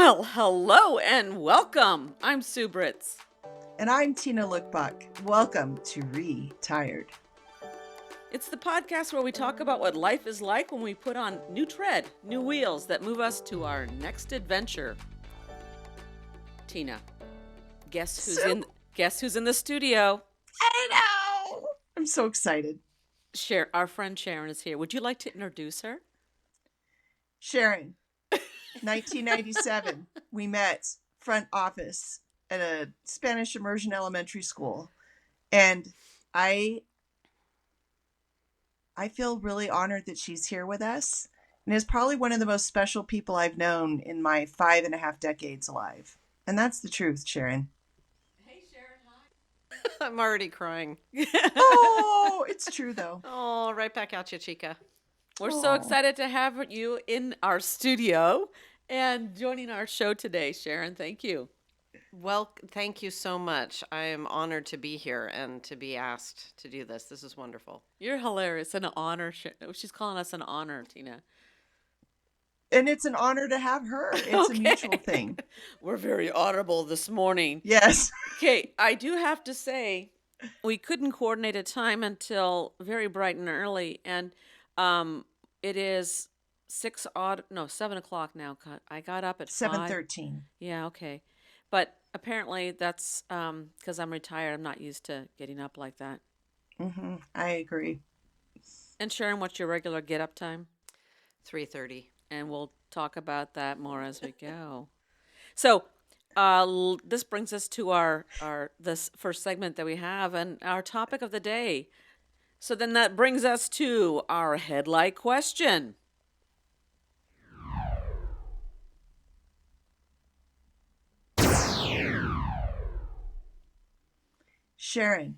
Well, hello and welcome. I'm Sue Britz. And I'm Tina Lookbuck. Welcome to Retired. It's the podcast where we talk about what life is like when we put on new tread, new wheels that move us to our next adventure. Tina, guess who's in the studio? I know. I'm so excited. Our friend Sharon is here. Would you like to introduce her? Sharon, 1997, we met front office at a Spanish immersion elementary school. And I feel really honored that she's here with us. And is probably one of the most special people I've known in my 5.5 decades alive. And that's the truth, Sharon. Hey, Sharon, hi. I'm already crying. Oh, it's true, though. Oh, right back at you, Chica. We're so excited to have you in our studio and joining our show today, Sharon. Thank you. Well, thank you so much. I am honored to be here and to be asked to do this. This is wonderful. You're hilarious. An honor. She's calling us an honor, Tina. And it's an honor to have her. It's a mutual thing. We're very audible this morning. Yes. Okay, I do have to say, we couldn't coordinate a time until very bright and early, and it is 7 o'clock now. I got up at 7:13. Yeah, okay. But apparently that's because I'm retired. I'm not used to getting up like that. Mm-hmm. I agree. And Sharon, what's your regular get up time? 3:30. And we'll talk about that more as we go. So this brings us to this first segment that we have and our topic of the day. So then that brings us to our headlight question. Sharon,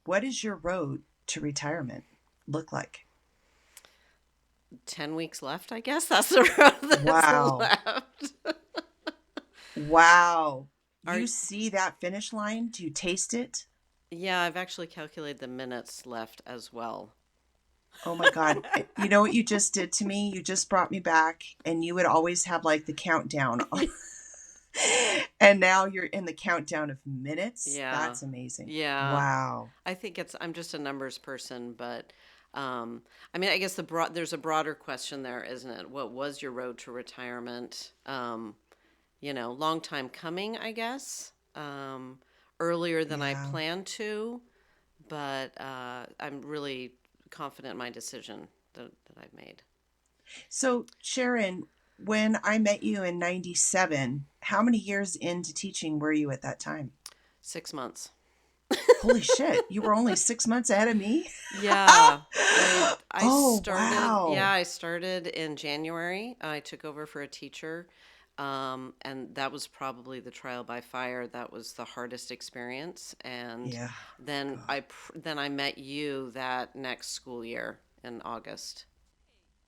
what does your road to retirement look like? 10 weeks left, I guess. That's the road that's left. Wow. You see that finish line? Do you taste it? Yeah, I've actually calculated the minutes left as well. Oh my God. You know what you just did to me? You just brought me back, and you would always have like the countdown. And now you're in the countdown of minutes. Yeah. That's amazing. Yeah. Wow. I think I'm just a numbers person, but I mean, I guess there's a broader question there, isn't it? What was your road to retirement? Long time coming, I guess. Earlier than I planned to, but I'm really confident in my decision that I've made. So, Sharon, when I met you in 97, how many years into teaching were you at that time? 6 months. Holy shit. You were only 6 months ahead of me? Yeah. I started. Wow. Yeah, I started in January. I took over for a teacher. And that was probably the trial by fire. That was the hardest experience. And then I met you that next school year in August.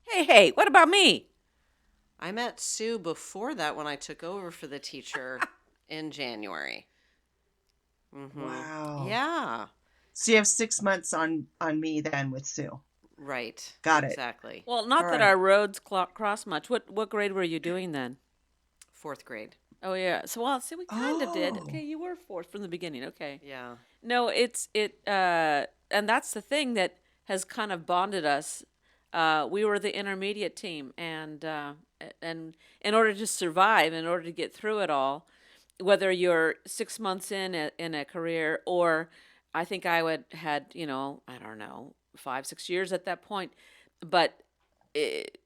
Hey, what about me? I met Sue before that when I took over for the teacher in January. Mm-hmm. Wow. Yeah. So you have 6 months on me then with Sue. Right. Got it. Exactly. Well, not that our roads cross much. What grade were you doing then? 4th grade. Oh yeah. So we kind of did. Okay, you were 4th from the beginning. Okay. Yeah. No, and that's the thing that has kind of bonded us. We were the intermediate team, and in order to survive, in order to get through it all, whether you're 6 months in a career, or I think I had I don't know 5-6 years at that point, but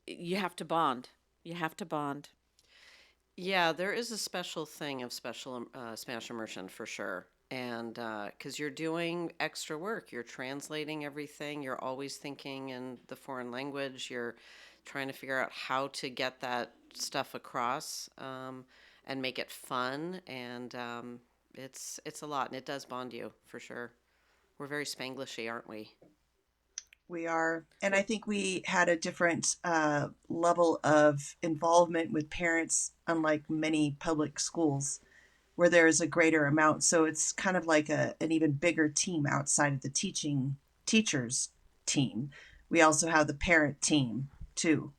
you have to bond. You have to bond. Yeah, there is a special thing of special Spanish immersion for sure. And because you're doing extra work, you're translating everything, you're always thinking in the foreign language, you're trying to figure out how to get that stuff across and make it fun. And it's a lot, and it does bond you for sure. We're very Spanglishy, aren't we? We are. And I think we had a different level of involvement with parents, unlike many public schools, where there is a greater amount. So it's kind of like an even bigger team outside of the teachers team. We also have the parent team too.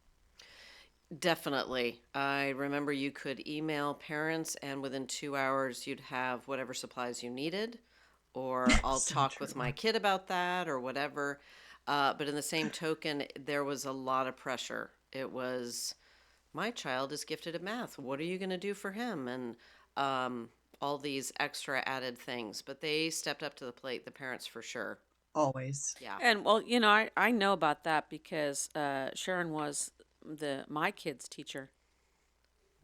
Definitely. I remember you could email parents, and within 2 hours, you'd have whatever supplies you needed, or I'll So talk with true. my kid about that, or whatever. But in the same token, there was a lot of pressure. It was, my child is gifted at math. What are you going to do for him? And um, all these extra added things. But they stepped up to the plate, the parents for sure. Always. Yeah. And well, I know about that because Sharon was my kid's teacher.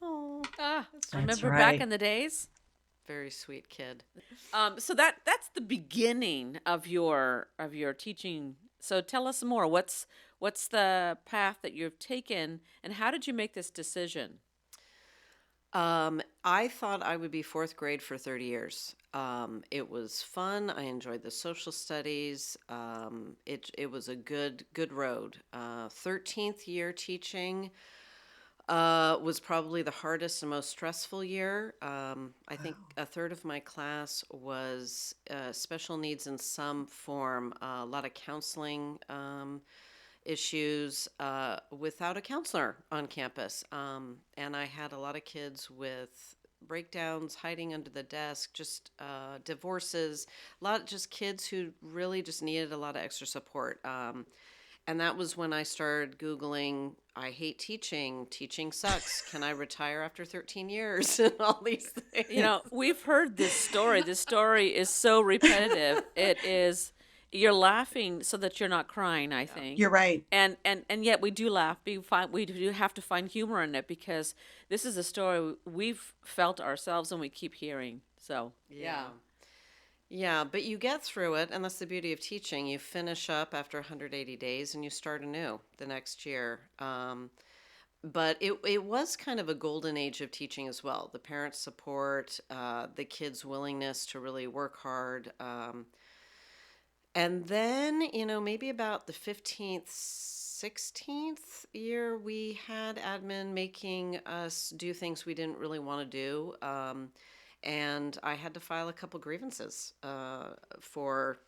Oh, Ah, that's That's remember back right. in the days? very sweet kid. So that's the beginning of your teaching. So tell us more. What's the path that you've taken, and how did you make this decision? I thought I would be fourth grade for 30 years. It was fun. I enjoyed the social studies. It was a good road. 13th year teaching was probably the hardest and most stressful year. I think Wow. a third of my class was special needs in some form, a lot of counseling issues without a counselor on campus. And I had a lot of kids with breakdowns, hiding under the desk, just divorces, a lot just kids who really just needed a lot of extra support. And that was when I started Googling, I hate teaching, teaching sucks, can I retire after 13 years, and all these things. We've heard this story. This story is so repetitive. It is you're laughing so that you're not crying, I think. You're right. And yet we do laugh. We do have to find humor in it because this is a story we've felt ourselves and we keep hearing. So, yeah. Yeah, but you get through it, and that's the beauty of teaching. You finish up after 180 days and you start anew the next year. But it was kind of a golden age of teaching as well. The parents' support, the kids' willingness to really work hard. And then, maybe about the 15th, 16th year, we had admin making us do things we didn't really want to do. And I had to file a couple grievances for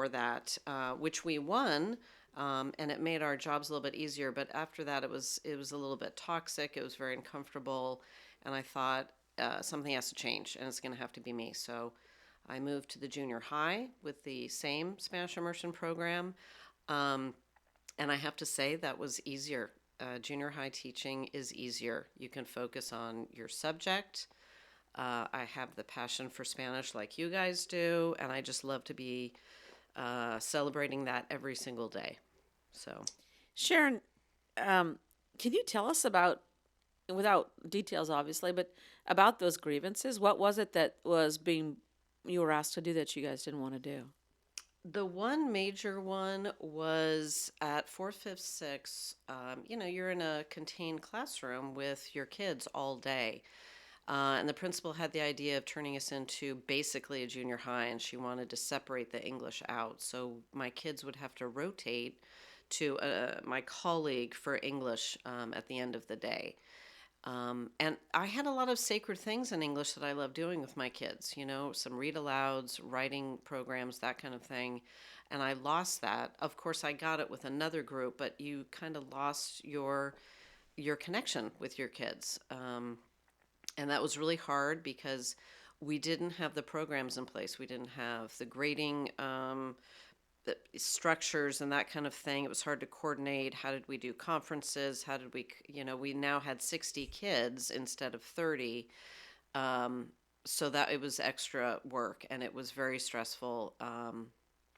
that, which we won, and it made our jobs a little bit easier. But after that, it was a little bit toxic. It was very uncomfortable, and I thought something has to change, and it's going to have to be me. So I moved to the junior high with the same Spanish immersion program, um, and I have to say that was easier. Junior high teaching is easier. You can focus on your subject. I have the passion for Spanish like you guys do, and I just love to be celebrating that every single day. So, Sharon, can you tell us about, without details obviously, but about those grievances? What was it that you were asked to do that you guys didn't want to do? the one major one was at fourth, fifth, sixth. You're in a contained classroom with your kids all day. And the principal had the idea of turning us into basically a junior high, and she wanted to separate the English out. So my kids would have to rotate to my colleague for English at the end of the day. And I had a lot of sacred things in English that I love doing with my kids, some read alouds, writing programs, that kind of thing. And I lost that. Of course, I got it with another group, but you kind of lost your connection with your kids. And that was really hard because we didn't have the programs in place. We didn't have the grading the structures and that kind of thing. It was hard to coordinate. How did we do conferences? How did we now had 60 kids instead of 30. So that it was extra work and it was very stressful.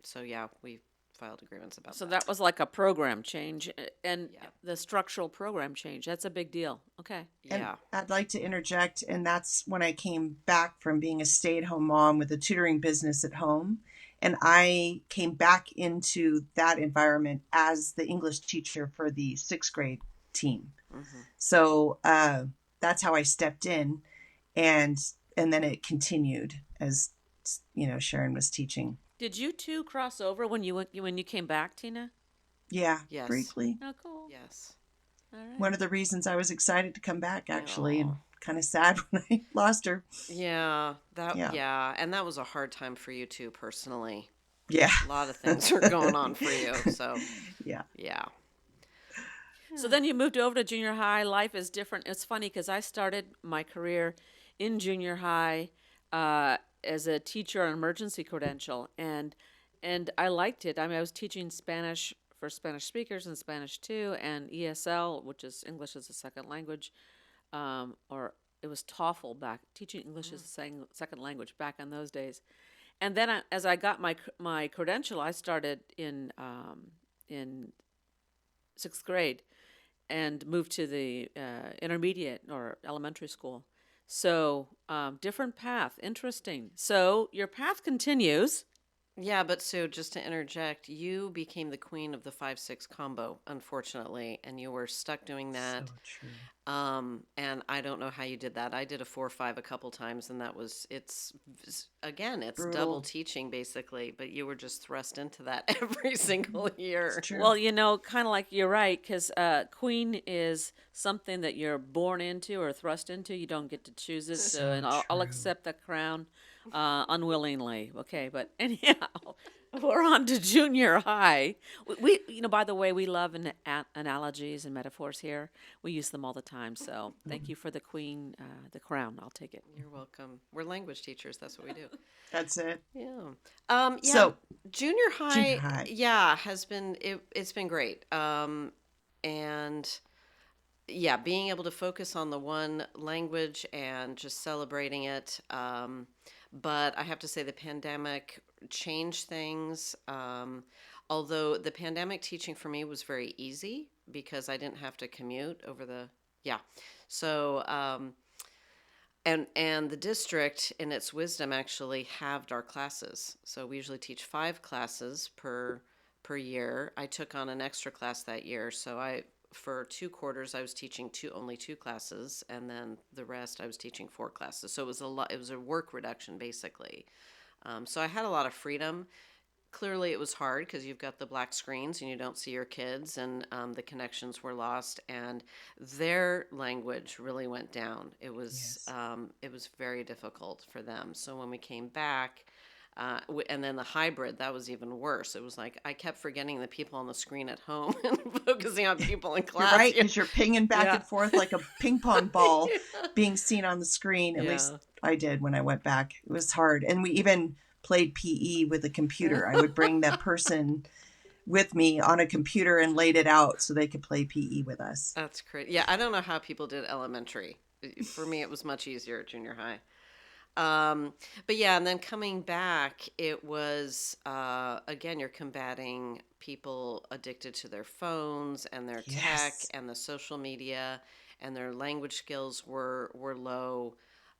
So yeah, we filed agreements about So that. that was like a program change and Yeah. the structural program change. That's a big deal. Okay. And Yeah. I'd like to interject, and that's when I came back from being a stay at home mom with a tutoring business at home. And I came back into that environment as the English teacher for the sixth grade team. Hmm. So that's how I stepped in, and then it continued as Sharon was teaching. Did you two cross over when you came back, Tina? Yeah, Yes. briefly. Oh, cool. Yes. All right. One of the reasons I was excited to come back, actually, and Aw. kind of sad when I lost her. Yeah, Yeah. and that was a hard time for you too personally. Yeah. A lot of things are going on for you, so Yeah. yeah. So then you moved over to junior high. Life is different. It's funny because I started my career in junior high as a teacher on emergency credential, and I liked it. I mean, I was teaching Spanish for Spanish speakers and Spanish too, and ESL, which is English as a second language, or it was TOEFL back, teaching English as a second language back in those days. And then as I got my credential, I started in sixth grade and moved to the intermediate or elementary school. So different path, interesting. So your path continues. Yeah, but so just to interject, you became the queen of the 5-6 combo, unfortunately, and you were stuck doing that. So true. And I don't know how you did that. I did a 4-5 a couple times, and again, it's double Brutal. teaching basically, but you were just thrust into that every single year. It's true. Well, kind of like you're right, because queen is something that you're born into or thrust into. You don't get to choose it. So, and I'll true. accept the crown unwillingly. Okay, but anyhow, we're on to junior high. By the way, we love analogies and metaphors here. We use them all the time. So, thank you for the queen, the crown. I'll take it. You're welcome. We're language teachers. That's what we do. That's it. Yeah. Yeah. So Junior high, junior high. yeah, it's been great. And yeah, being able to focus on the one language and just celebrating it. But I have to say the pandemic changed things. Although the pandemic teaching for me was very easy because I didn't have to commute yeah. So, and the district, in its wisdom, actually halved our classes. So we usually teach 5 classes per year. I took on an extra class that year, so for 2 quarters I was teaching only 2 classes, and then the rest I was teaching 4 classes. So it was a lot. It was a work reduction basically. So I had a lot of freedom. Clearly it was hard because you've got the black screens and you don't see your kids, and the connections were lost, and their language really went down. Yes. It was very difficult for them. So when we came back, and then the hybrid, that was even worse. It was like I kept forgetting the people on the screen at home and focusing on people in You're class. right, because you're pinging back Yeah. and forth like a ping pong ball being seen on the screen. At Yeah. least I did when I went back. It was hard. And we even played PE with a computer. I would bring that person with me on a computer and laid it out so they could play PE with us. That's crazy. Yeah, I don't know how people did elementary. For me, it was much easier at junior high. But yeah, and then coming back, it was, again, you're combating people addicted to their phones and their tech Yes. and the social media, and their language skills were low.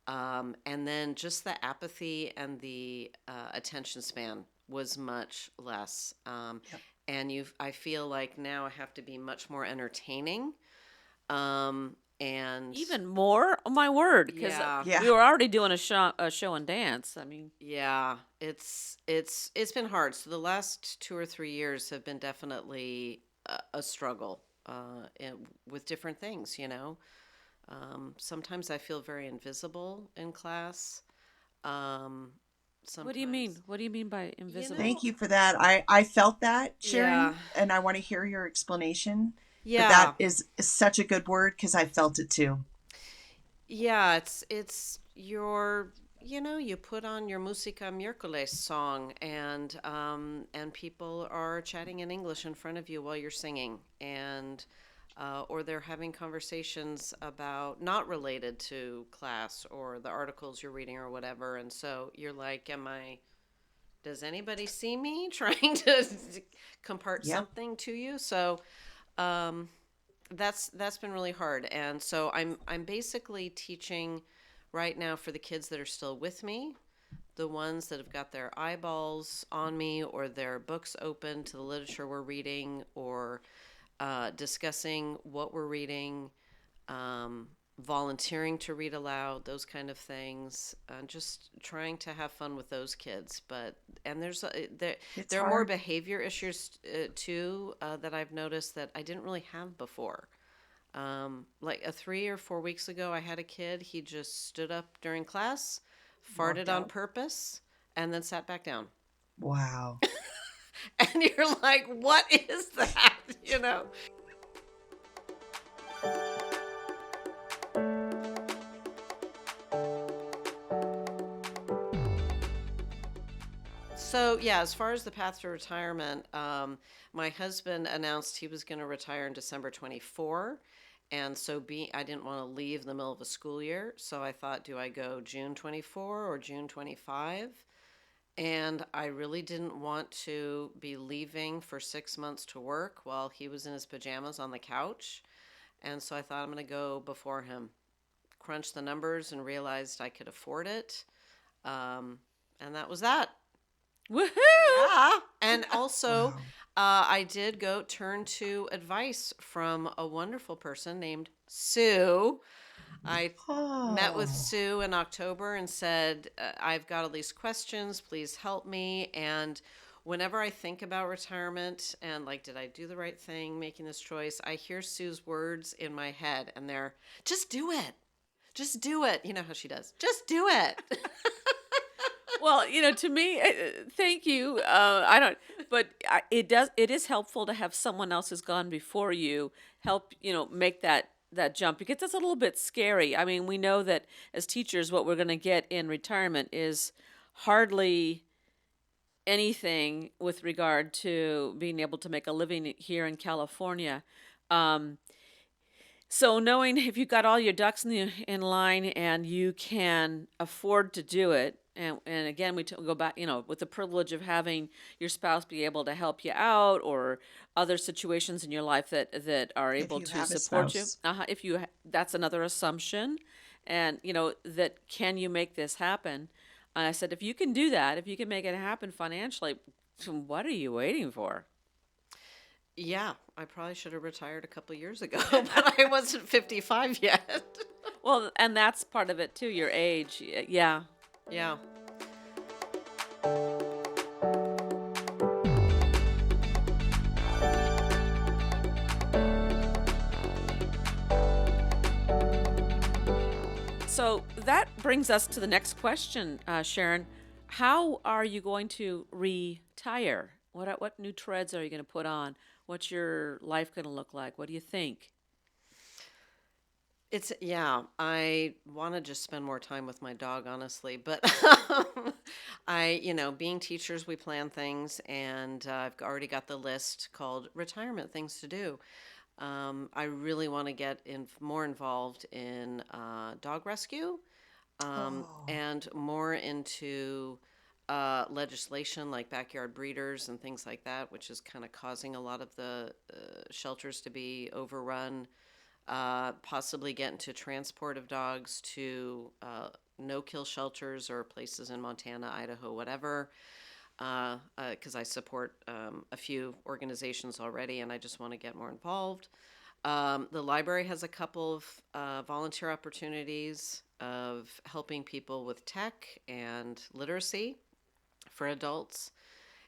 And then just the apathy and the attention span was much less. Yep. And I feel like now I have to be much more entertaining. And Even more? Oh my word! Because Yeah. Yeah. we were already doing a show and dance. I mean, Yeah, it's been hard. So the last 2 or 3 years have been definitely a struggle with different things. Sometimes I feel very invisible in class. Sometimes. what do you mean? What do you mean by invisible? Thank you for that. I felt that, Sharon, Yeah. and I want to hear your explanation. Yeah, But that is such a good word because I felt it too. yeah. It's your you put on your Música Miércoles song, and people are chatting in English in front of you while you're singing, and or they're having conversations about not related to class or the articles you're reading or whatever, and so you're like, does anybody see me trying to compart Yep. something to you? So that's been really hard, and so I'm basically teaching right now for the kids that are still with me, the ones that have got their eyeballs on me or their books open to the literature we're reading, or discussing what we're reading, volunteering to read aloud, those kind of things, just trying to have fun with those kids. And It's there are more hard. behavior issues too that I've noticed that I didn't really have before. Like 3 or 4 weeks ago, I had a kid. He just stood up during class, farted Walked on out. purpose, and then sat back down. Wow. And you're like, what is that? So yeah, as far as the path to retirement, my husband announced he was going to retire in December 24. And so I didn't want to leave the middle of a school year. So I thought, do I go June 24 or June 25? And I really didn't want to be leaving for 6 months to work while he was in his pajamas on the couch. And so I thought I'm going to go before him. Crunched the numbers and realized I could afford it. And that was that. Woohoo! Yeah. And also, Wow. I did go turn to advice from a wonderful person named Sue. I met with Oh, Sue in October and said, I've got all these questions. Please help me. And whenever I think about retirement and like, did I do the right thing making this choice? I hear Sue's words in my head and they're, just do it. Just do it. You know how she does. Just do it. Well, to me, thank you. I don't, but it is helpful to have someone else who's gone before you help, make that jump because it's a little bit scary. I mean, we know that as teachers, what we're going to get in retirement is hardly anything with regard to being able to make a living here in California. Um, so knowing if you've got all your ducks in line and you can afford to do it, and again go back, with the privilege of having your spouse be able to help you out or other situations in your life that are if able you to have a support you. spouse. If that's another assumption, and that can you make this happen? And I said, if you can do that, if you can make it happen financially, what are you waiting for? Yeah, I probably should have retired a couple years ago, but I wasn't 55 yet. Well, and that's part of it too, your age. Yeah. Yeah. So that brings us to the next question, Sharon. How are you going to retire? What new treads are you going to put on? What's your life going to look like? What do you think? Yeah, I want to just spend more time with my dog, honestly. But being teachers, we plan things, and I've already got the list called retirement things to do. I really want to get more involved in dog rescue Oh, and more into legislation like backyard breeders and things like that, which is kind of causing a lot of the shelters to be overrun. Possibly get into transport of dogs to no-kill shelters or places in Montana, Idaho, whatever. Because I support a few organizations already, and I just want to get more involved. The library has a couple of volunteer opportunities of helping people with tech and literacy for adults.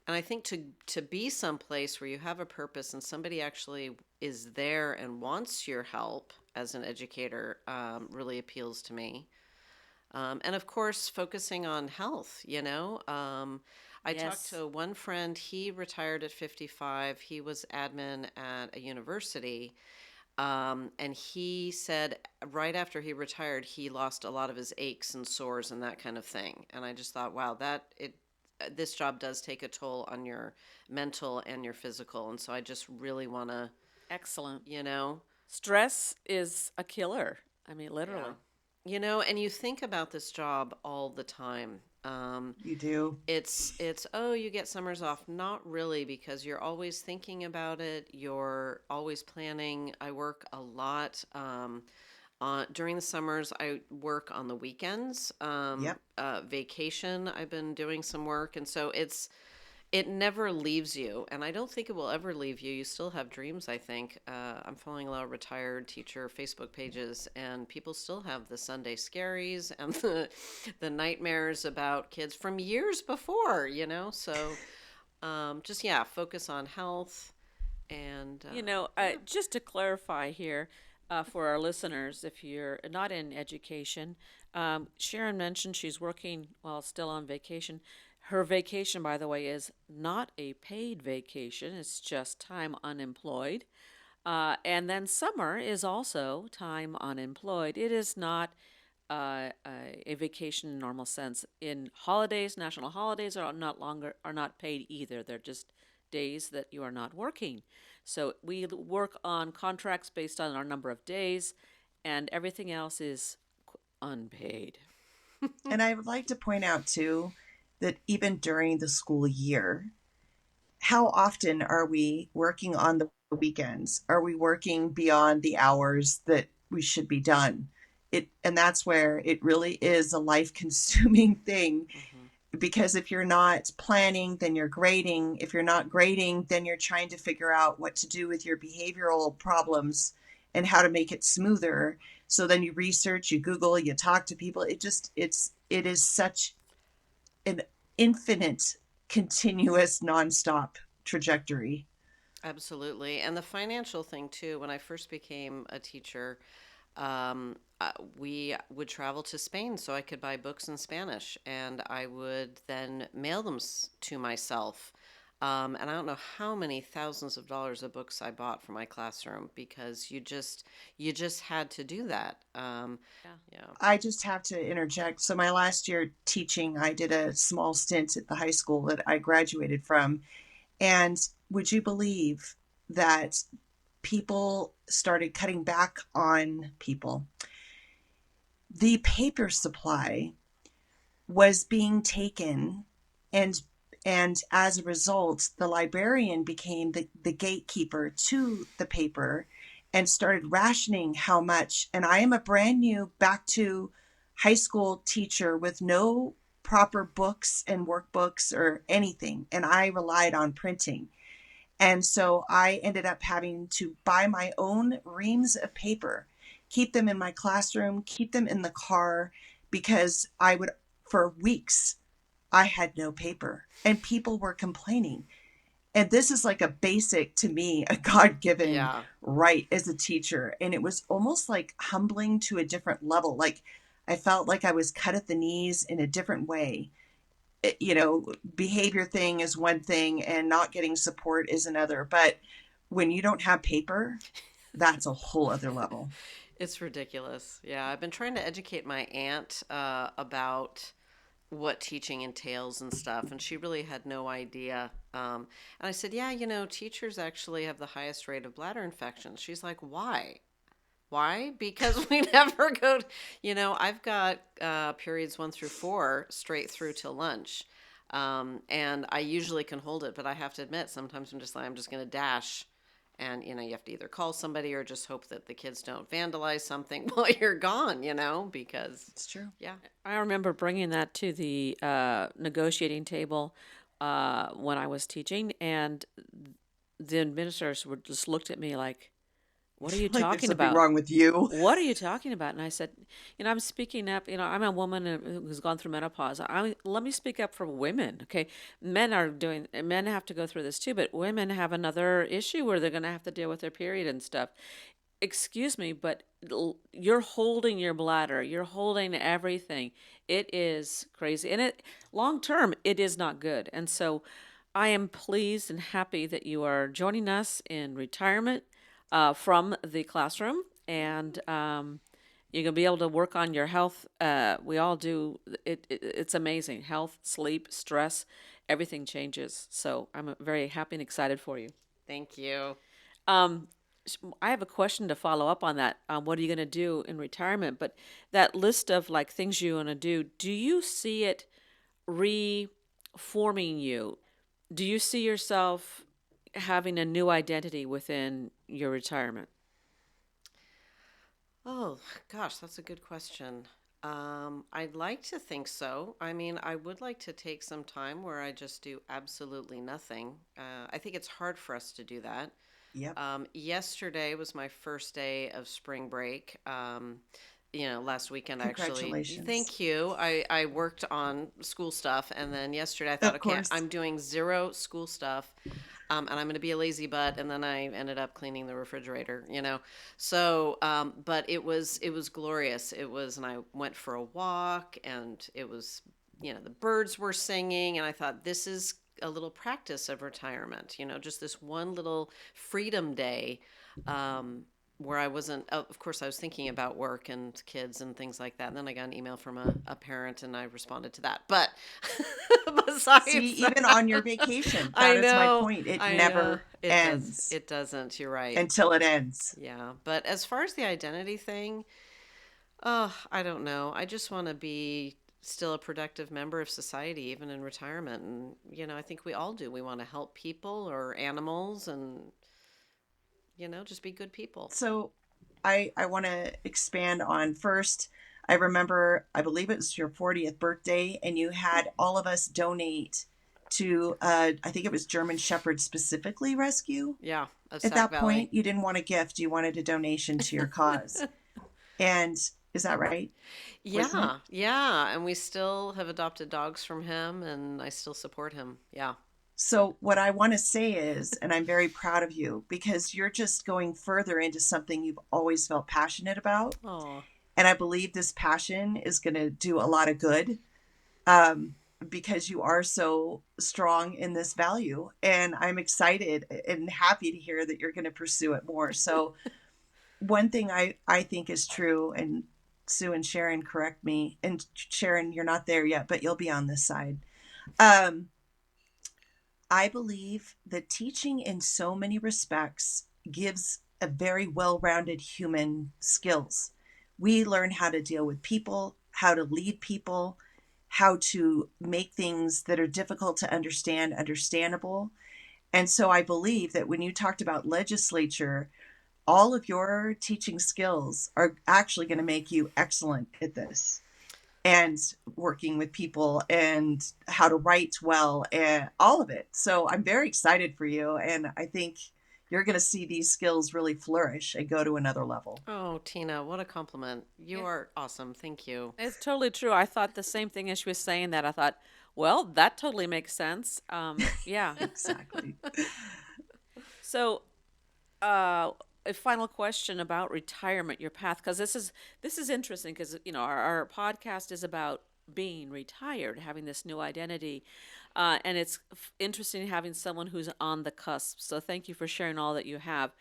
And I think to be someplace where you have a purpose and somebody actually is there and wants your help as an educator really appeals to me. And of course, focusing on health, I talked Yes. to one friend, he retired at 55. He was admin at a university. And he said right after he retired, he lost a lot of his aches and sores and that kind of thing. And I just thought, wow, this job does take a toll on your mental and your physical. And so I just really want to, Excellent. you know, Stress is a killer. I mean, yeah. literally. And you think about this job all the time. you do. It's oh, you get summers off. Not really, because you're always thinking about it. You're always planning. I work a lot. During the summers, I work on the weekends. Yep. Vacation, I've been doing some work, and so it never leaves you, and I don't think it will ever leave you. You still have dreams, I think. I'm following a lot of retired teacher Facebook pages, and people still have the Sunday scaries and the nightmares about kids from years before, So just, yeah, focus on health and, Just to clarify here for our listeners, if you're not in education, Sharon mentioned she's working while still on vacation. Her vacation, by the way, is not a paid vacation, it's just time unemployed. And then summer is also time unemployed. It is not a vacation in normal sense. In holidays, national holidays are not paid either. They're just days that you are not working. So we work on contracts based on our number of days, and everything else is unpaid. And I would like to point out too that even during the school year, how often are we working on the weekends? Are we working beyond the hours that we should be done? And that's where it really is a life consuming thing, Hmm. because if you're not planning, then you're grading. If you're not grading, then you're trying to figure out what to do with your behavioral problems and how to make it smoother. So then you research, you Google, you talk to people. It is such an infinite, continuous, nonstop trajectory. Absolutely. And the financial thing, too, when I first became a teacher, we would travel to Spain so I could buy books in Spanish, and I would then mail them to myself. And I don't know how many thousands of dollars of books I bought for my classroom because you just had to do that. Yeah. Yeah. I just have to interject. So, my last year teaching, I did a small stint at the high school that I graduated from. And would you believe that people started cutting back on people? The paper supply was being taken, and as a result the librarian became the gatekeeper to the paper and started rationing how much. And I am a brand new back to high school teacher with no proper books and workbooks or anything, and I relied on printing. And so I ended up having to buy my own reams of paper, keep them in my classroom, keep them in the car, because I would, for weeks, I had no paper and people were complaining. And this is like a basic, to me, a God given Yeah. right as a teacher. And it was almost like humbling to a different level. Like I felt like I was cut at the knees in a different way. Behavior thing is one thing and not getting support is another. But when you don't have paper, that's a whole other level. It's ridiculous. Yeah, I've been trying to educate my aunt about what teaching entails and stuff, and she really had no idea. And I said, "Yeah, teachers actually have the highest rate of bladder infections." She's like, "Why? Why? Because we never go. I've got periods 1 through 4 straight through till lunch, and I usually can hold it, but I have to admit sometimes I'm just going to dash." And you have to either call somebody or just hope that the kids don't vandalize something while you're gone. Because It's true. yeah, I remember bringing that to the negotiating table when I was teaching, and the administrators would just looked at me like, "What are you Like there's talking something about? wrong with you. What are you talking about?" And I said, I'm speaking up. I'm a woman who's gone through menopause. Let me speak up for women, okay? Men have to go through this too, but women have another issue where they're going to have to deal with their period and stuff. Excuse me, but you're holding your bladder. You're holding everything. It is crazy. And long term, it is not good. And so I am pleased and happy that you are joining us in retirement from the classroom. And you're going to be able to work on your health. We all do. It's amazing. Health, sleep, stress, everything changes. So I'm very happy and excited for you. thank you. Um, I have a question to follow up on that. What are you going to do in retirement? But that list of like things you want to do you see it reforming you? Do you see yourself having a new identity within your retirement? Oh, gosh, that's a good question. I'd like to think so. I mean, I would like to take some time where I just do absolutely nothing. I think it's hard for us to do that. Yep. Yesterday was my first day of spring break. Last weekend actually. Congratulations. Thank you. I worked on school stuff, and then yesterday I thought, Of okay, course. I'm doing zero school stuff, and I'm going to be a lazy butt. And then I ended up cleaning the refrigerator. So, but it was glorious. And I went for a walk, and it was, the birds were singing, and I thought this is a little practice of retirement. Just this one little freedom day. Um, where I wasn't, of course, I was thinking about work and kids and things like that. And then I got an email from a parent and I responded to that. But See, besides even that, on your vacation, that I is my know, point. It I know. never ends It doesn't. You're right. until it ends. Yeah. But as far as the identity thing, oh, I don't know. I just want to be still a productive member of society, even in retirement. And, I think we all do. We want to help people or animals and, just be good people. So I want to expand on first. I remember, I believe it was your 40th birthday, and you had all of us donate to, I think it was German Shepherd specifically rescue. Yeah. Of At Sac that Valley. point, you didn't want a gift, you wanted a donation to your cause. And is that right? Wasn't it? Yeah. Yeah. And we still have adopted dogs from him and I still support him. Yeah. So, what I want to say is, and I'm very proud of you because you're just going further into something you've always felt passionate about. Oh, And I believe this passion is going to do a lot of good, um, because you are so strong in this value. And I'm excited and happy to hear that you're going to pursue it more. So, one thing I think is true, and Sue and Sharon correct me, and Sharon, you're not there yet, but you'll be on this side. Um, I believe that teaching in so many respects gives a very well rounded human skills. We learn how to deal with people, how to lead people, how to make things that are difficult to understand understandable. And so I believe that when you talked about legislature, all of your teaching skills are actually going to make you excellent at this and working with people and how to write well and all of it. So I'm very excited for you. And I think you're going to see these skills really flourish and go to another level. oh, Tina, what a compliment. You Yeah. are awesome. Thank you. It's totally true. I thought the same thing as she was saying that. I thought, well, that totally makes sense. Yeah. Exactly. So, a final question about retirement, your path, because this is interesting because our podcast is about being retired, having this new identity, and it's interesting having someone who's on the cusp. So, thank you for sharing all that you have.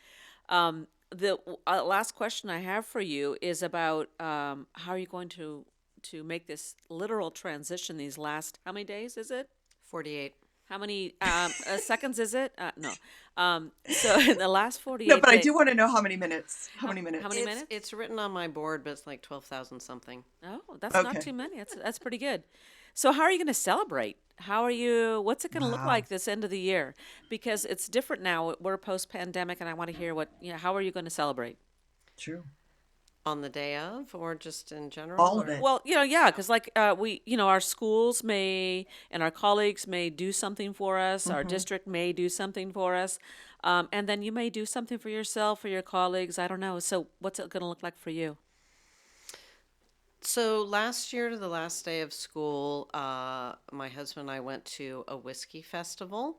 The last question I have for you is about how are you going to make this literal transition these last how many days is it? 48. How many seconds is it? No. So in the last No, 48 but I days. do want to know how many minutes. How How, many minutes? how many minutes? It's written on my board, but it's like 12,000 something. Oh, that's not Okay. too many. That's pretty good. So how are you going to celebrate? What's it going to look Wow. like this end of the year? Because it's different now. We're post pandemic, and I want to hear how are you going to celebrate? True. On the day of or just in general? All of or- it. Well, yeah, because like our schools may and our colleagues may do something for us. Our district may do something for us, and then you may do something for yourself, for your colleagues. I don't know. So, what's it going to look like for you? So last year, to the last day of school, my husband and I went to a whiskey festival.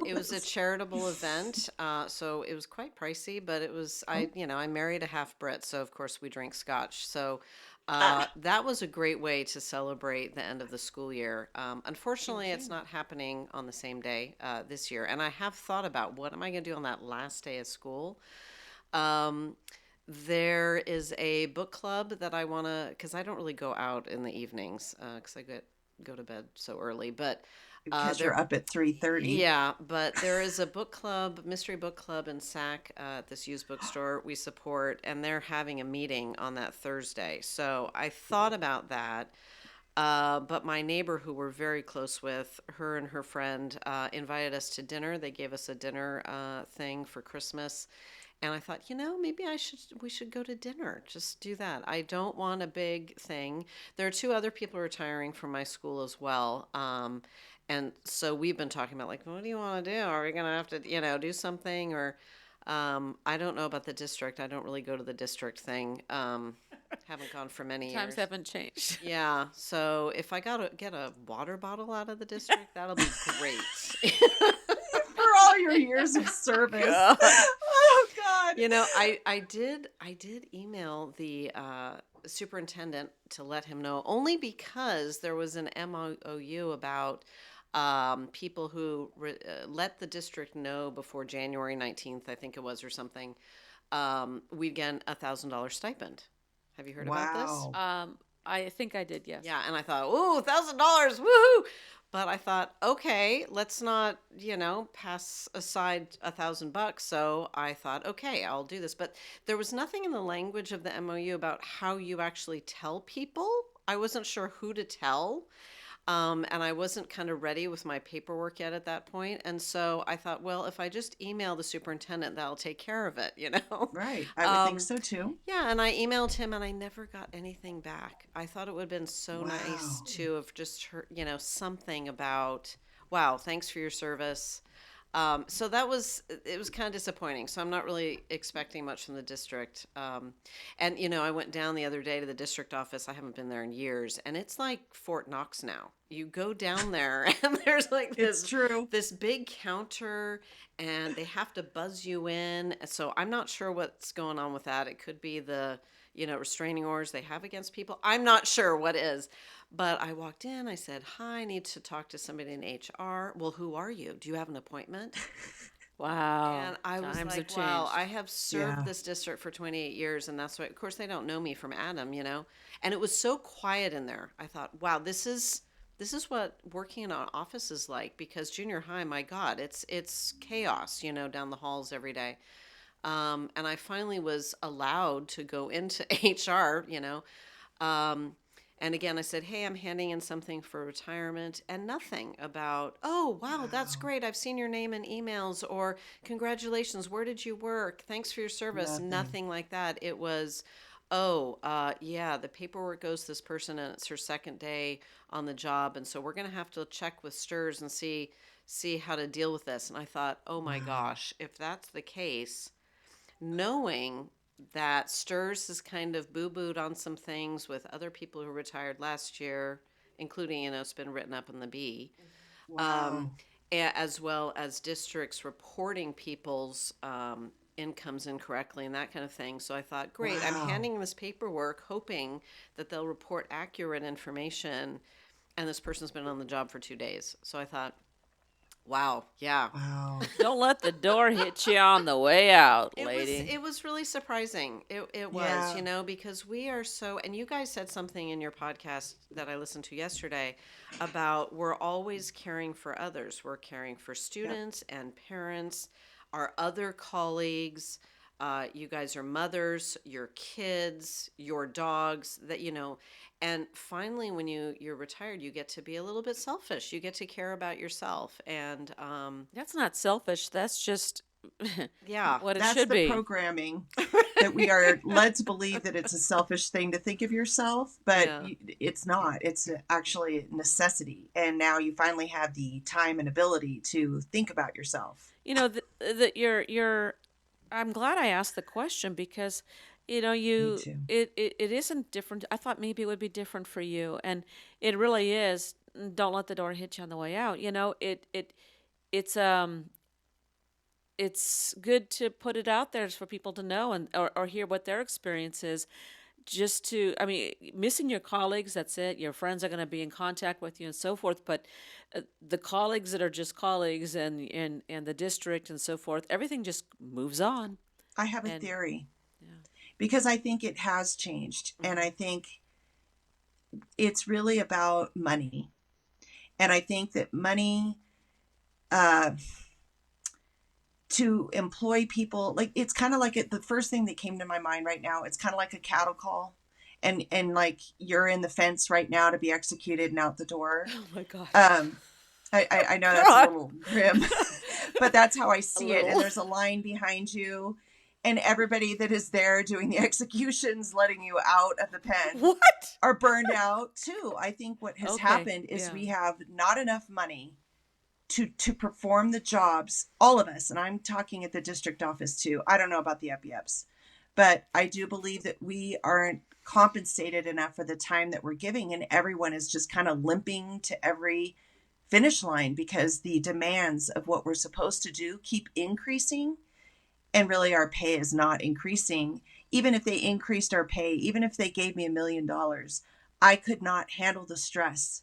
It was a charitable event, so it was quite pricey, but it was I married a half Brit, so of course we drink scotch. So that was a great way to celebrate the end of the school year. Unfortunately, it's not happening on the same day this year, and I have thought about what am I going to do on that last day of school. Um, there is a book club that I want to, because I don't really go out in the evenings, because I go to bed so early. But Because there, you're up at 3:30. yeah, but there is a book club, mystery book club in Sac at this used bookstore we support, and they're having a meeting on that Thursday. So I thought about that. But my neighbor, who we're very close with, her and her friend invited us to dinner. They gave us a dinner thing for Christmas, and I thought, maybe we should go to dinner. Just do that. I don't want a big thing. There are two other people retiring from my school as well. And so we've been talking about like, what do you want to do? Are we going to have to, do something? Or I don't know about the district. I don't really go to the district thing. Haven't gone for many Times years. haven't changed. Yeah. So if I got to get a water bottle out of the district, that'll be great. For all your years of service. Oh God. I did email the superintendent to let him know, only because there was an MOU about people who let the district know before January 19th, I think it was, or something, we'd get $1,000 stipend. Have you heard about this? Wow. I think I did, yes. Yeah, and I thought, ooh, $1,000, woohoo! But I thought, okay, let's not, pass aside $1,000. So I thought, okay, I'll do this. But there was nothing in the language of the MOU about how you actually tell people. I wasn't sure who to tell. And I wasn't kind of ready with my paperwork yet at that point. And so I thought, well, if I just email the superintendent, that'll take care of it. Right. I would think so too. Yeah, and I emailed him and I never got anything back. I thought it would have been so nice Wow. to have just heard, something about, wow, thanks for your service. So it was kind of disappointing. So I'm not really expecting much from the district. And I went down the other day to the district office. I haven't been there in years, and it's like Fort Knox now. You go down there, and there's like It's true. this big counter, and they have to buzz you in. So I'm not sure what's going on with that. It could be the restraining orders they have against people. I'm not sure what is. But I walked in, I said, hi, I need to talk to somebody in HR. Well, who are you? Do you have an appointment? Wow. And I was Times like, have wow, changed. I have served Yeah. this district for 28 years. And that's why, of course, they don't know me from Adam. And it was so quiet in there. I thought, wow, this is what working in an office is like, because junior high, my God, it's chaos, down the halls every day. And I finally was allowed to go into HR. And again, I said, hey, I'm handing in something for retirement, and nothing about, oh, wow, that's Wow. great. I've seen your name in emails, or congratulations, where did you work? Thanks for your service. Nothing. Nothing like that. It was, oh, yeah, the paperwork goes to this person, and it's her second day on the job. And so we're going to have to check with STRS and see how to deal with this. And I thought, oh my Wow. gosh, if that's the case, knowing that STRS has kind of boo-booed on some things with other people who retired last year, including, it's been written up in the B, Wow. as well as districts reporting people's incomes incorrectly and that kind of thing. So I thought, great, I'm Wow. handing this paperwork hoping that they'll report accurate information, and this person's been on the job for 2 days. So I thought, wow, yeah. Wow. Don't let the door hit you on the way out, lady. It was really surprising. It was, Yeah. because we are so, and you guys said something in your podcast that I listened to yesterday about we're always caring for others. We're caring for students and parents, our other colleagues. You guys are mothers, your kids, your dogs, and finally when you're retired, you get to be a little bit selfish. You get to care about yourself. And That's not selfish. That's just yeah. what it That's should the be. programming that we are led to believe that it's a selfish thing to think of yourself, but Yeah. it's not. It's actually a necessity. And now you finally have the time and ability to think about yourself. That you're I'm glad I asked the question because Me you too. it isn't different. I thought maybe it would be different for you, and it really is. Don't let the door hit you on the way out. It's it's good to put it out there for people to know and or hear what their experience is. Just to, I mean, missing your colleagues, that's it. Your friends are going to be in contact with you and so forth. But the colleagues that are just colleagues and the district and so forth, everything just moves on. I have a And theory yeah, because I think it has changed. And I think it's really about money. And I think that money, uh, to employ people, like it's kind of like the first thing that came to my mind right now, it's kind of like a cattle call. And like you're in the fence right now to be executed and out the door. oh my gosh. Um, I know that's a God. little grim, but that's how I A see it. And little. there's a line behind you, and everybody that is there doing the executions, letting you out of the pen, What? are burned out too. I think what has Okay, happened is yeah. we have not enough money to perform the jobs, all of us, and I'm talking at the district office too. I don't know about the EPIEPs, but I do believe that we aren't compensated enough for the time that we're giving, and everyone is just kind of limping to every finish line because the demands of what we're supposed to do keep increasing, and really our pay is not increasing. Even if they increased our pay, even if they gave me $1 million, I could not handle the stress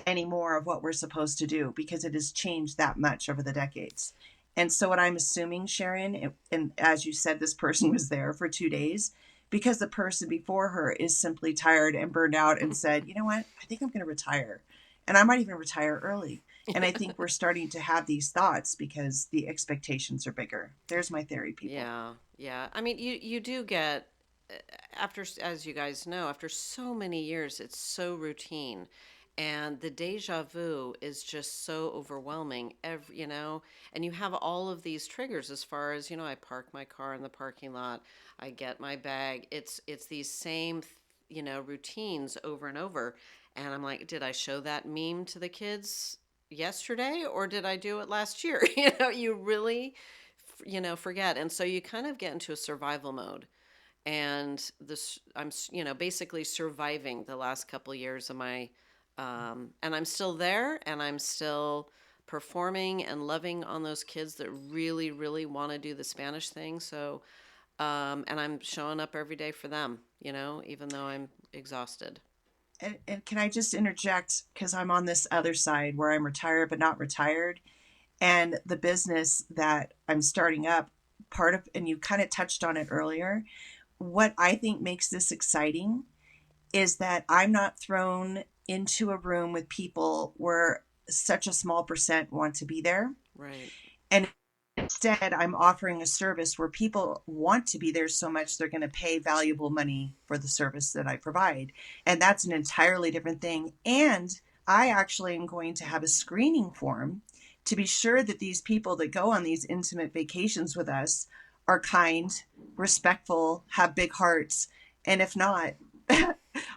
anymore of what we're supposed to do because it has changed that much over the decades. And so, what I'm assuming, Sharon, and as you said, this person was there for 2 days because the person before her is simply tired and burned out and said, you know what, I think I'm going to retire. And I might even retire early. And I think we're starting to have these thoughts because the expectations are bigger. There's my theory, people. Yeah, yeah. I mean, you do get after, as you guys know, after so many years, it's so routine, and the deja vu is just so overwhelming. And you have all of these triggers as far as I park my car in the parking lot, I get my bag. It's these same routines over and over, and I'm like, did I show that meme to the kids yesterday or did I do it last year? You really forget. And so you kind of get into a survival mode. And this, basically surviving the last couple of years of my, and I'm still there and I'm still performing and loving on those kids that really, really want to do the Spanish thing. So, and I'm showing up every day for them, even though I'm exhausted. And can I just interject? Because I'm on this other side where I'm retired but not retired. And the business that I'm starting up, part of, and you kind of touched on it earlier, what I think makes this exciting is that I'm not thrown into a room with people where such a small percent want to be there. Right. And instead, I'm offering a service where people want to be there so much they're going to pay valuable money for the service that I provide. And that's an entirely different thing. And I actually am going to have a screening form to be sure that these people that go on these intimate vacations with us are kind, respectful, have big hearts. And if not,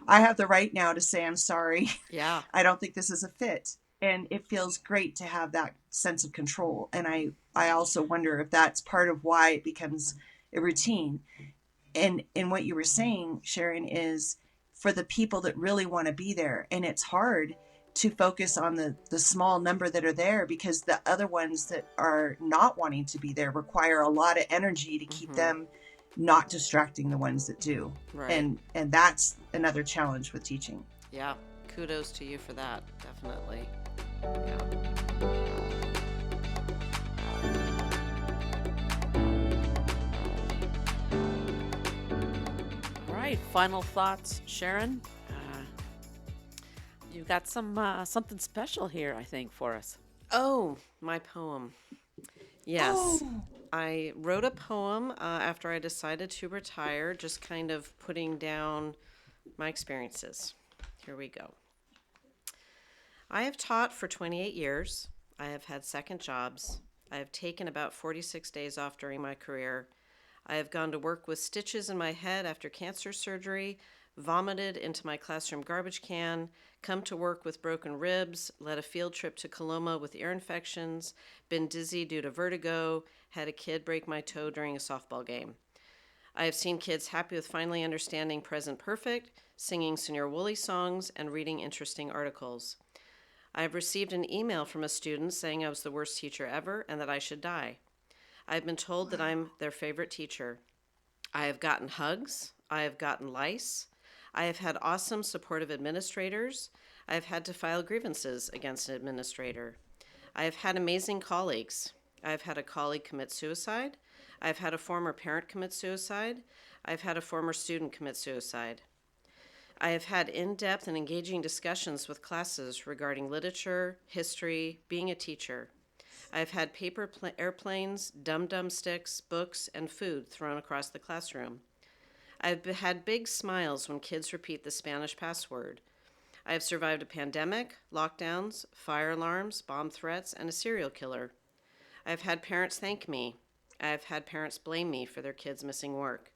I have the right now to say, I'm sorry. Yeah. I don't think this is a fit. And it feels great to have that sense of control. And I also wonder if that's part of why it becomes a routine. And what you were saying, Sharon, is for the people that really want to be there. And it's hard to focus on the small number that are there because the other ones that are not wanting to be there require a lot of energy to keep Mm-hmm. them not distracting the ones that do. Right. And that's another challenge with teaching. Yeah. Kudos to you for that. Definitely. Yeah. All right, final thoughts, Sharon. You got something special here, I think, for us. Oh, my poem. Yes. Oh, I wrote a poem after I decided to retire, just kind of putting down my experiences. Here we go. I have taught for 28 years. I have had second jobs. I have taken about 46 days off during my career. I have gone to work with stitches in my head after cancer surgery, vomited into my classroom garbage can, come to work with broken ribs, led a field trip to Coloma with ear infections, been dizzy due to vertigo, had a kid break my toe during a softball game. I have seen kids happy with finally understanding present perfect, singing Senor Woolley songs, and reading interesting articles. I have received an email from a student saying I was the worst teacher ever and that I should die. I have been told that I'm their favorite teacher. I have gotten hugs. I have gotten lice. I have had awesome supportive administrators. I have had to file grievances against an administrator. I have had amazing colleagues. I have had a colleague commit suicide. I have had a former parent commit suicide. I have had a former student commit suicide. I have had in-depth and engaging discussions with classes regarding literature, history, being a teacher. I've had paper airplanes, dum-dum sticks, books, and food thrown across the classroom. I've had big smiles when kids repeat the Spanish password. I have survived a pandemic, lockdowns, fire alarms, bomb threats, and a serial killer. I've had parents thank me. I have had parents blame me for their kids missing work.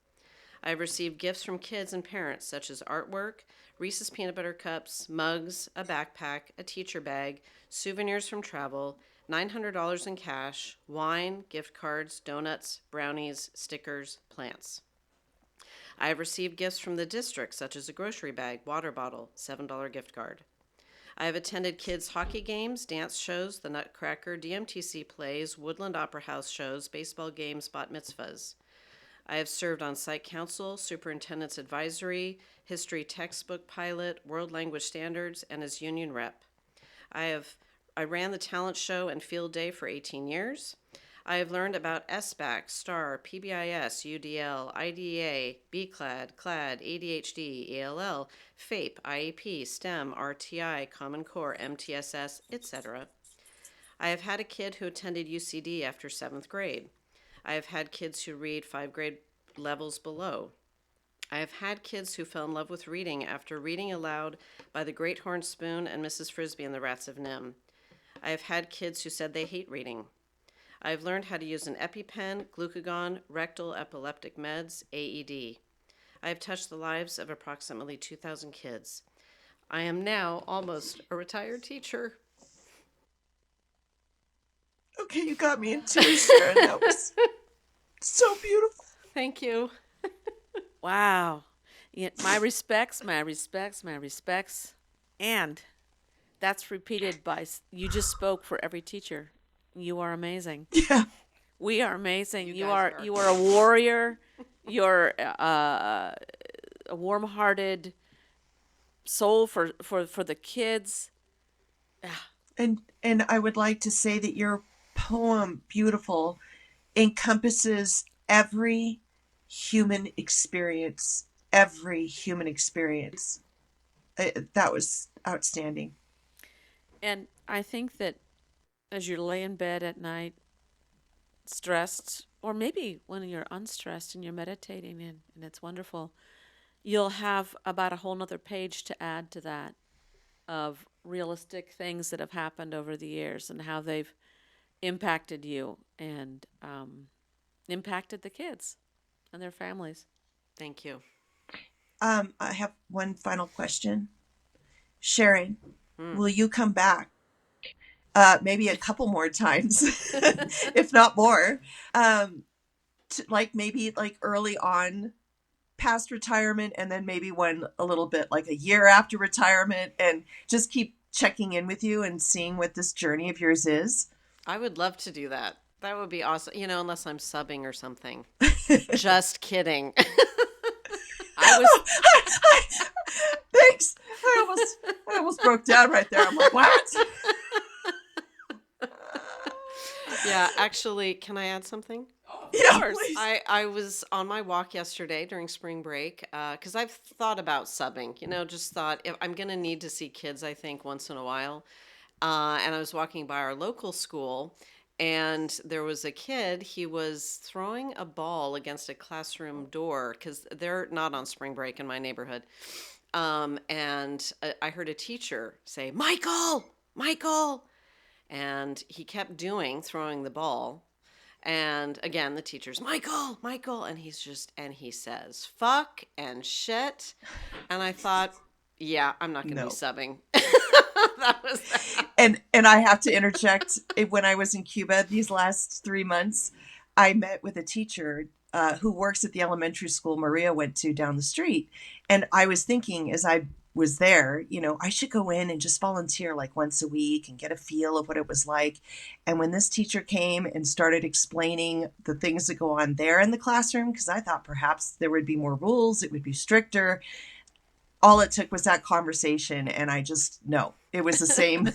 I have received gifts from kids and parents such as artwork, Reese's peanut butter cups, mugs, a backpack, a teacher bag, souvenirs from travel, $900 in cash, wine, gift cards, donuts, brownies, stickers, plants. I have received gifts from the district such as a grocery bag, water bottle, $7 gift card. I have attended kids' hockey games, dance shows, the Nutcracker, DMTC plays, Woodland Opera House shows, baseball games, bat mitzvahs. I have served on site council, superintendent's advisory, history textbook pilot, world language standards, and as union rep. I ran the talent show and field day for 18 years. I have learned about SBAC, STAR, PBIS, UDL, IDEA, BCLAD, CLAD, ADHD, ELL, FAPE, IEP, STEM, RTI, Common Core, MTSS, etc. I have had a kid who attended UCD after 7th grade. I have had kids who read 5 grade levels below. I have had kids who fell in love with reading after reading aloud by The Great Horn Spoon and Mrs. Frisbee and the Rats of Nim. I have had kids who said they hate reading. I have learned how to use an EpiPen, glucagon, rectal epileptic meds, AED. I have touched the lives of approximately 2,000 kids. I am now almost a retired teacher. Okay, you got me in tears, Sharon. That was so beautiful. Thank you. Wow. Yeah, my respects, my respects, my respects. And that's repeated by, you just spoke for every teacher. You are amazing. Yeah. We are amazing. You You guys are are. you are a warrior. You're a warm-hearted soul for the kids. And I would like to say that your poem, Beautiful, encompasses every human experience. Every human experience. That was outstanding. And I think that as you lay in bed at night, stressed, or maybe when you're unstressed and you're meditating and it's wonderful, you'll have about a whole nother page to add to that of realistic things that have happened over the years and how they've impacted you and impacted the kids and their families. Thank you. I have one final question. Sharon, will you come back? Maybe a couple more times, if not more. Maybe early on past retirement, and then maybe one a little bit like a year after retirement, and just keep checking in with you and seeing what this journey of yours is. I would love to do that. That would be awesome. Unless I'm subbing or something. Just kidding. I was Thanks. I almost broke down right there. I'm like, what? Yeah, actually, can I add something? Yeah, course. please. I was on my walk yesterday during spring break because I've thought about subbing. Just thought if I'm going to need to see kids, I think, once in a while. And I was walking by our local school, and there was a kid. He was throwing a ball against a classroom door because they're not on spring break in my neighborhood. And I heard a teacher say, "Michael, Michael," and he kept throwing the ball. And again, the teacher's, "Michael, Michael," and he says, "fuck" and "shit." And I thought, yeah, I'm not going to No. be subbing. That was that. And I have to interject. When I was in Cuba these last 3 months, I met with a teacher who works at the elementary school Maria went to down the street. And I was thinking as I was there, I should go in and just volunteer like once a week and get a feel of what it was like. And when this teacher came and started explaining the things that go on there in the classroom, because I thought perhaps there would be more rules, it would be stricter. All it took was that conversation, and I just no. It was the same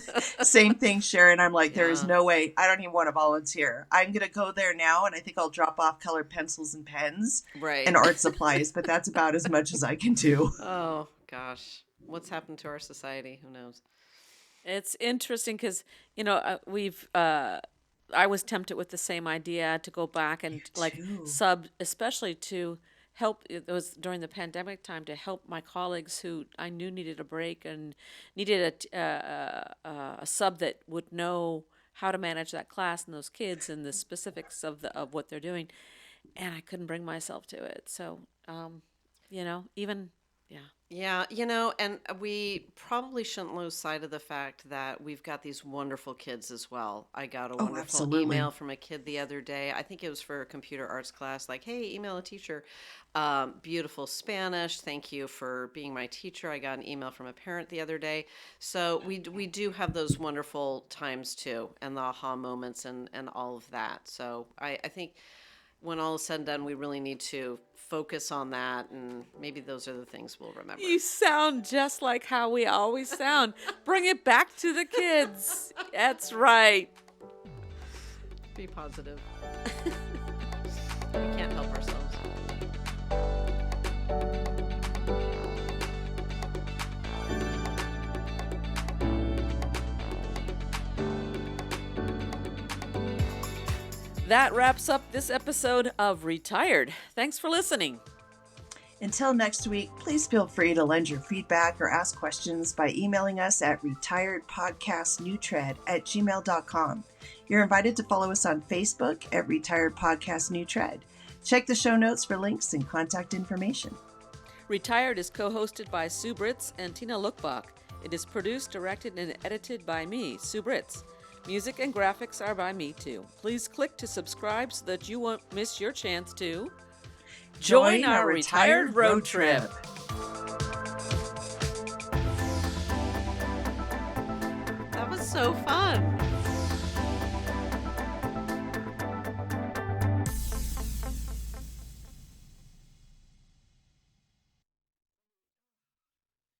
thing, Sharon. I'm like, there is Yeah. no way. I don't even want to volunteer. I'm gonna go there now, and I think I'll drop off colored pencils and pens Right. and art supplies. But that's about as much as I can do. Oh, gosh. What's happened to our society? Who knows? It's interesting because I was tempted with the same idea to go back and too. sub, especially to help. It was during the pandemic time to help my colleagues who I knew needed a break and needed a sub that would know how to manage that class and those kids and the specifics of what they're doing, and I couldn't bring myself to it. So, even yeah. Yeah, and we probably shouldn't lose sight of the fact that we've got these wonderful kids as well. I got a Oh, wonderful absolutely. email from a kid the other day. I think it was for a computer arts class, like, "Hey, email a teacher. Beautiful Spanish. Thank you for being my teacher." I got an email from a parent the other day. So we do have those wonderful times too, and the aha moments and all of that. So I think when all is said and done, we really need to focus on that, and maybe those are the things we'll remember. You sound just like how we always sound. Bring it back to the kids. That's right. Be positive. We can't help ourselves. That wraps up this episode of Retired. Thanks for listening. Until next week, please feel free to lend your feedback or ask questions by emailing us at retiredpodcastnewtread@gmail.com. You're invited to follow us on Facebook at Retired Podcast New Tread. Check the show notes for links and contact information. Retired is co-hosted by Sue Britz and Tina Lookbach. It is produced, directed, and edited by me, Sue Britz. Music and graphics are by me too. Please click to subscribe so that you won't miss your chance to join our retired road trip. That was so fun.